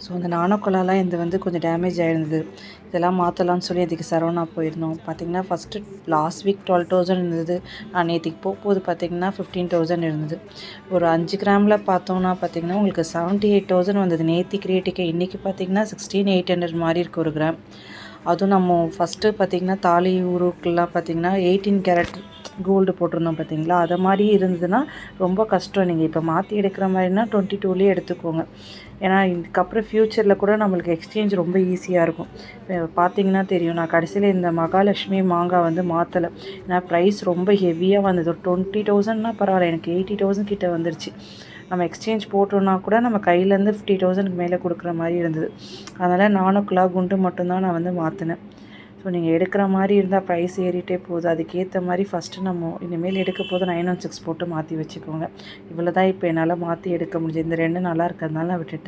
So அந்த நானோ குழாலாம் இது வந்து கொஞ்சம் டேமேஜ் ஆகிருந்தது. இதெல்லாம் மாற்றலான்னு சொல்லி அதுக்கு சரவணா போயிருந்தோம். பார்த்திங்கன்னா ஃபஸ்ட்டு லாஸ்ட் வீக் 12,000 இருந்தது. நான் நேற்றுக்கு போகும்போது பார்த்திங்கன்னா 15,000 இருந்தது. ஒரு 5 கிராமில் பார்த்தோன்னா பார்த்திங்கன்னா உங்களுக்கு 78,000 வந்தது. நேற்றுக்கு ரேட்டுக்கு இன்றைக்கி பார்த்திங்கன்னா 16,800 மாதிரி இருக்குது ஒரு கிராம். அதுவும் நம்ம ஃபஸ்ட்டு பார்த்திங்கன்னா தாலி ஊருக்கெல்லாம் பார்த்திங்கன்னா 18 கேரட் கோல்டு போட்டிருந்தோம் பார்த்திங்களா, அதை மாதிரி இருந்ததுன்னா ரொம்ப கஷ்டம். நீங்கள் இப்போ மாற்றி எடுக்கிற மாதிரினா 22லேயே எடுத்துக்கோங்க. ஏன்னா இதுக்கப்புறம் ஃப்யூச்சரில் கூட நம்மளுக்கு எக்ஸ்சேஞ்ச் ரொம்ப ஈஸியாக இருக்கும். இப்போ பார்த்திங்கன்னா தெரியும், நான் கடைசியில் இந்த மகாலட்சுமி மாங்காய் வந்து மாற்றலை. ஏன்னா ப்ரைஸ் ரொம்ப ஹெவியாக வந்தது. ஒரு 20,000னா பரவாயில்ல, எனக்கு 80,000 கிட்ட வந்துருச்சு. நம்ம எக்ஸ்சேஞ்ச் போட்டோன்னா கூட நம்ம கையிலேருந்து 50,000க்கு மேலே கொடுக்குற மாதிரி இருந்தது. அதனால் 4 கிலோ குண்டு மட்டும்தான் நான் வந்து மாற்றினேன். ஸோ நீங்கள் எடுக்கிற மாதிரி இருந்தால் ப்ரைஸ் ஏறிட்டே போகுது. அதுக்கேற்ற மாதிரி ஃபஸ்ட்டு நம்ம இனிமேல் எடுக்க போது 916 போட்டு மாற்றி வச்சுக்கோங்க. இவ்வளோ தான் இப்போ என்னால் மாற்றி எடுக்க முடிஞ்சது. இந்த 2 நல்லா இருக்கிறதுனால நான் விட்டுட்டேன்.